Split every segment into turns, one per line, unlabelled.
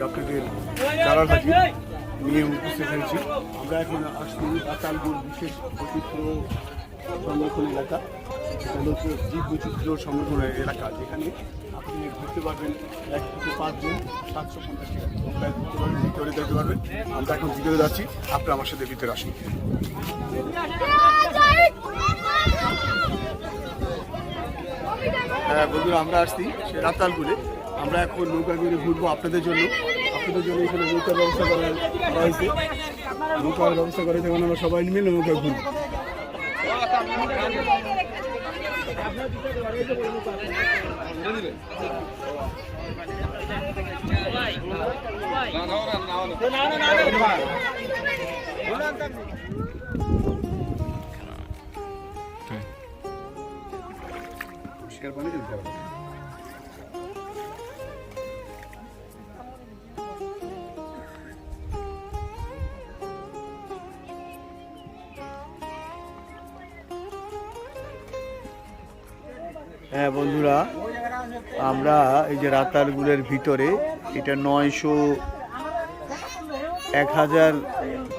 আপনাদের জানার থাকি নিয়ে উপস্থিত হয়েছি। আমরা এখন আসছি রাতালগুল বিশেষ বৈচিত্র্য সংরক্ষণ এলাকা, জীব বৈচিত্র্য সংরক্ষণ এলাকা, যেখানে আপনি ঘুরতে পারবেন 1 থেকে 5 জন 750 টাকা ঘুরতে পারবেন, ভিতরে দেখতে পারবেন। আমরা এখন ভিতরে যাচ্ছি, আপনারা আমার সাথে ভিতরে আসুন। হ্যাঁ বন্ধুরা, আমরা আসছি সে রাতালগুলে। আমরা এখন নৌকা করে ঘুরবো আপনাদের জন্য এখানে নৌকার ব্যবস্থা করা হয়েছে। নৌকার ব্যবস্থা করা হয়েছে, আমরা সবাই মিলে নৌকা ঘুরবো। পরিষ্কার পানি দিতে হবে। হ্যাঁ বন্ধুরা, আমরা এই যে রাতালগুলের ভিতরে, এটা 900-1000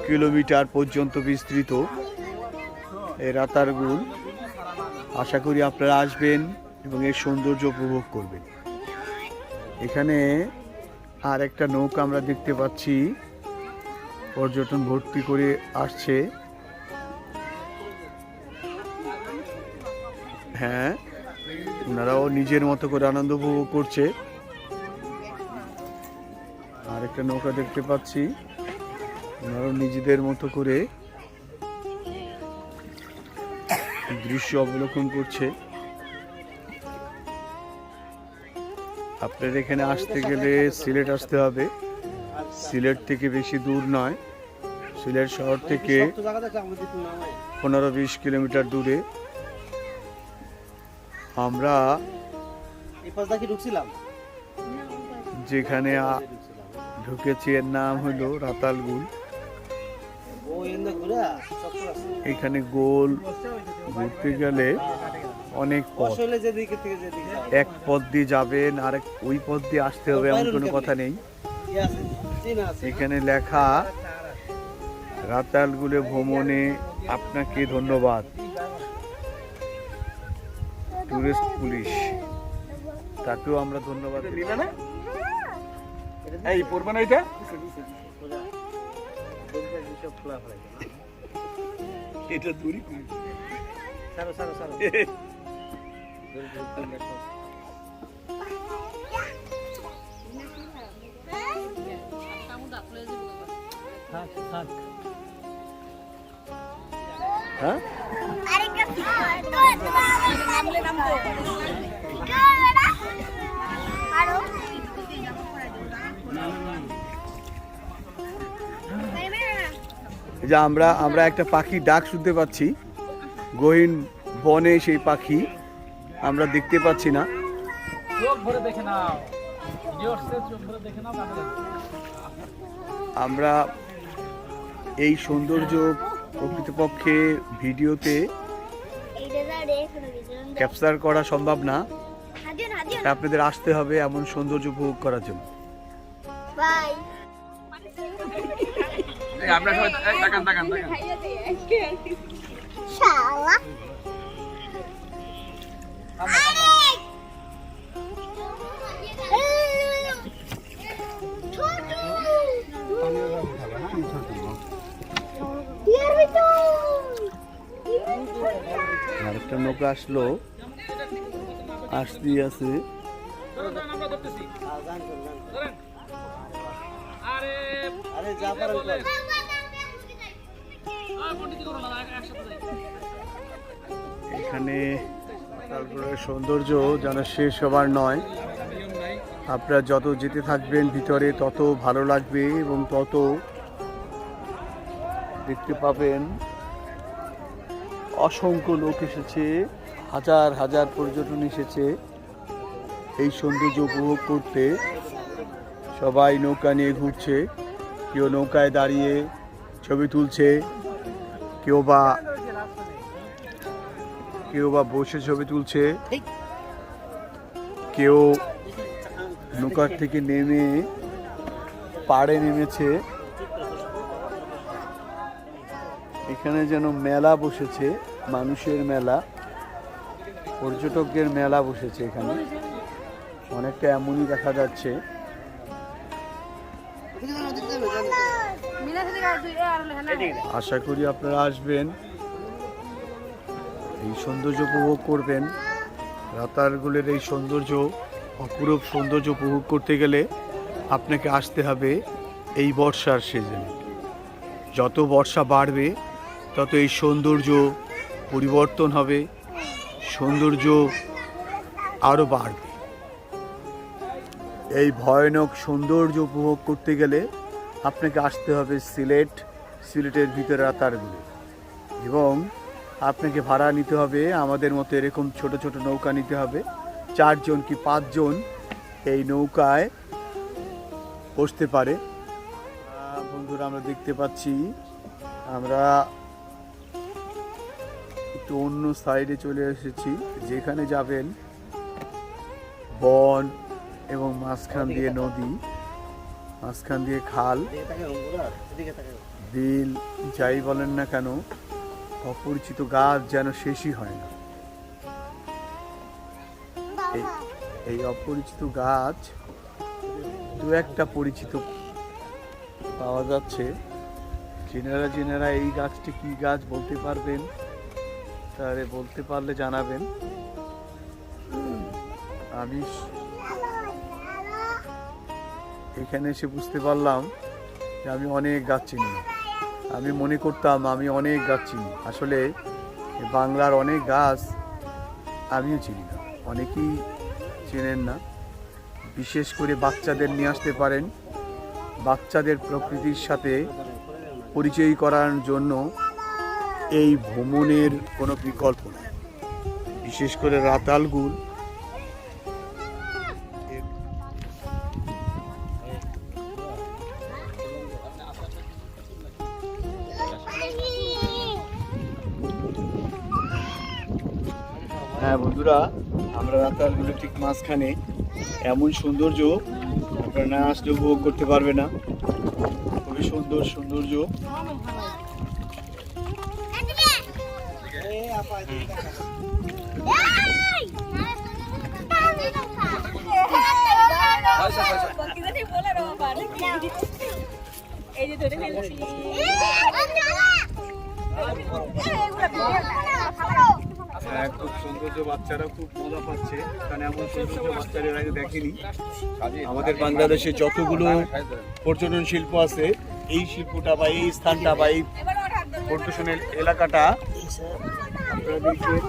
কিলোমিটার পর্যন্ত বিস্তৃত এই রাতালগুল। আশা করি আপনারা আসবেন এবং এর সৌন্দর্য উপভোগ করবেন। এখানে আর একটা নৌকা আমরা দেখতে পাচ্ছি, পর্যটন ভর্তি করে আসছে। হ্যাঁ, ওনারাও নিজের মতো করে আনন্দ উপভোগ করছে। আর একটা নৌকা দেখতে পাচ্ছি, ওনারাও নিজেদের মতো করে দৃশ্য অবলোকন করছে। আপনার এখানে আসতে গেলে সিলেট আসতে হবে। সিলেট থেকে বেশি দূর নয়, সিলেট শহর থেকে 15-20 কিলোমিটার দূরে। আমরা যেখানে ঢুকেছি এর নাম হলো রাতালগুল। এখানে গোল ঘুরতে গেলে অনেক পথ, এক পথ দিয়ে যাবেন আর ওই পথ দিয়ে আসতে হবে এমন কোনো কথা নেই। এখানে লেখা রাতালগুলে ভ্রমণে আপনাকে ধন্যবাদ, টুরিস্ট পুলিশ, তাকেও আমরা ধন্যবাদ দিই। এই পড়বে না এটা, এটা দূরই সারো সারো সারো। হ্যাঁ যে আমরা একটা পাখির ডাক শুনতে পাচ্ছি, গহীন বনে সেই পাখি আমরা দেখতে পাচ্ছি না। আমরা এই সৌন্দর্য প্রকৃতপক্ষে ভিডিওতে ক্যাপচার করা সম্ভব না, আপনাদের আসতে হবে এমন সৌন্দর্য উপভোগ করার জন্য। আমরা সবাই তাকান তাকান তাকান। আরেকটা নৌকা আসলো, আসতেই আছে। এখানে তারপরে সৌন্দর্য যেন শেষ হবার নয়। আপনারা যত যেতে থাকবেন ভিতরে তত ভালো লাগবে এবং তত দেখতে পাবেন অসংখ্য লোক এসেছে, হাজার হাজার পর্যটন এসেছে এই সৌন্দর্য উপভোগ করতে। সবাই নৌকা নিয়ে ঘুরছে, কেউ নৌকায় দাঁড়িয়ে ছবি তুলছে, কেউ বা বসে ছবি তুলছে, কেউ নৌকার থেকে নেমে
পাড়ে নেমেছে। এখানে যেন মেলা বসেছে, মানুষের মেলা, পর্যটকদের মেলা বসেছে। এখানে অনেকটা এমনই দেখা যাচ্ছে। আশা করি আপনারা আসবেন, এই সৌন্দর্য উপভোগ করবেন। রাতারগুলের এই সৌন্দর্য, অপরূপ সৌন্দর্য উপভোগ করতে গেলে আপনাকে আসতে হবে এই বর্ষার সিজনে। যত বর্ষা বাড়বে তত এই সৌন্দর্য পরিবর্তন হবে, সৌন্দর্য আরও বাড়বে। এই ভয়ানক সৌন্দর্য উপভোগ করতে গেলে আপনাকে আসতে হবে সিলেটের ভিতরে রাতারগুলে, এবং আপনাকে ভাড়া নিতে হবে আমাদের মতো এরকম ছোট ছোট নৌকা নিতে হবে। 4 জন কি 5 জন এই নৌকায় বসতে পারে। বন্ধুরা, আমরা দেখতে পাচ্ছি, আমরা একটু অন্য সাইডে চলে এসেছি। যেখানে যাবেন বন এবং মাঝখান দিয়ে নদী, মাঝখান দিয়ে খাল, বিল, যাই বলেন না কেন, অপরিচিত গাছ যেন শেষই হয় না। এই অপরিচিত গাছ দু একটা পরিচিত পাওয়া যাচ্ছে। যিনারা এই গাছটি কি গাছ বলতে পারবেন, তাহলে বলতে পারলে জানাবেন। আমি এখানে এসে বুঝতে পারলাম যে আমি অনেক গাছ চিনি না। আমি মনে করতাম আমি অনেক গাছ চিনি, আসলে বাংলার অনেক গাছ আমিও চিনি না, অনেকেই চেনেন না। বিশেষ করে বাচ্চাদের নিয়ে আসতে পারেন, বাচ্চাদের প্রকৃতির সাথে পরিচয় করার জন্য এই ভ্রমণের কোনো বিকল্প নেই। বিশেষ করে রাতালগুল হ্যাঁ বন্ধুরা, আমরা রাতালগুলের ঠিক মাঝখানে, এমন সৌন্দর্য আপনারা না আসলে উপভোগ করতে পারবে না। খুবই সুন্দর সৌন্দর্য। হ্যাঁ, খুব সৌন্দর্য, বাচ্চারা খুব মজা পাচ্ছে, কারণ এমন সৌন্দর্য বাচ্চারা এর আগে দেখেনি। আমাদের বাংলাদেশে যতগুলো পর্যটন শিল্প আছে, এই শিল্পটা বা এই স্থানটা বা এই পর্যটনের এলাকাটা আপনারা দেখবেন।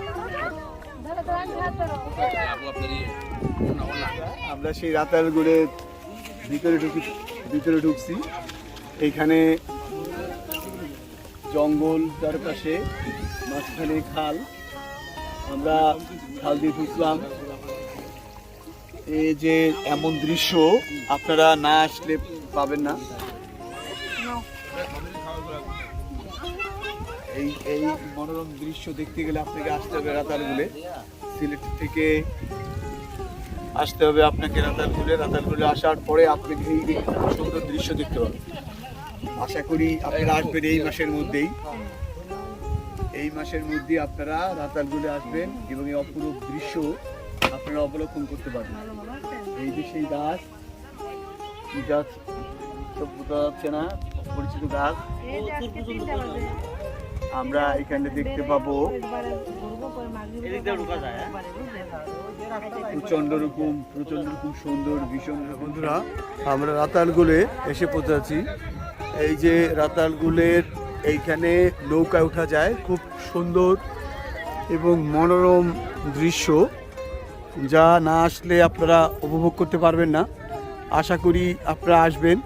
আমরা সেই রাতারগুলের ভিতরে ঢুকছি। এইখানে জঙ্গল চারপাশে, মাঝখানে খাল। আমরা খাল দিয়ে ঢুকলাম। এই যে এমন দৃশ্য আপনারা না আসলে পাবেন না। এই মনোরম দৃশ্য দেখতে গেলে আপনাকে আসতে হবে রাতারগুলে। সিলেট থেকে আসতে হবে আপনাকে রাতারগুলে। রাতারগুলে আসার পরে আপনি এই সুন্দর দৃশ্য দেখতে পাবেন। আশা করি আপনারা আসবেন এই মাসের মধ্যেই। এই মাসের মধ্যে আপনারা রাতারগুলে আসবেন এবং এই অপরূপ দৃশ্য আপনারা অবলোকন করতে পারবেন। এই যে সেই গাছ, কি গাছ সব বোঝা যাচ্ছে না, পরিচিত গাছ। আমরা এখানে দেখতে পাবো প্রচন্ড রকম সুন্দর ভীষণ। বন্ধুরা, আমরা রাতারগুলে এসে পৌঁছেছি। এই যে রাতারগুলের এইখানে নৌকায় ওঠা যায়, খুব সুন্দর এবং মনোরম দৃশ্য, যা না আসলে আপনারা উপভোগ করতে পারবেন না। আশা করি আপনারা আসবেন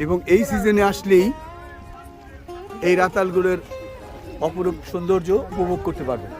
এবং এই সিজনে আসলেই এই রাতারগুলের অপরূপ সৌন্দর্য উপভোগ করতে পারবেন।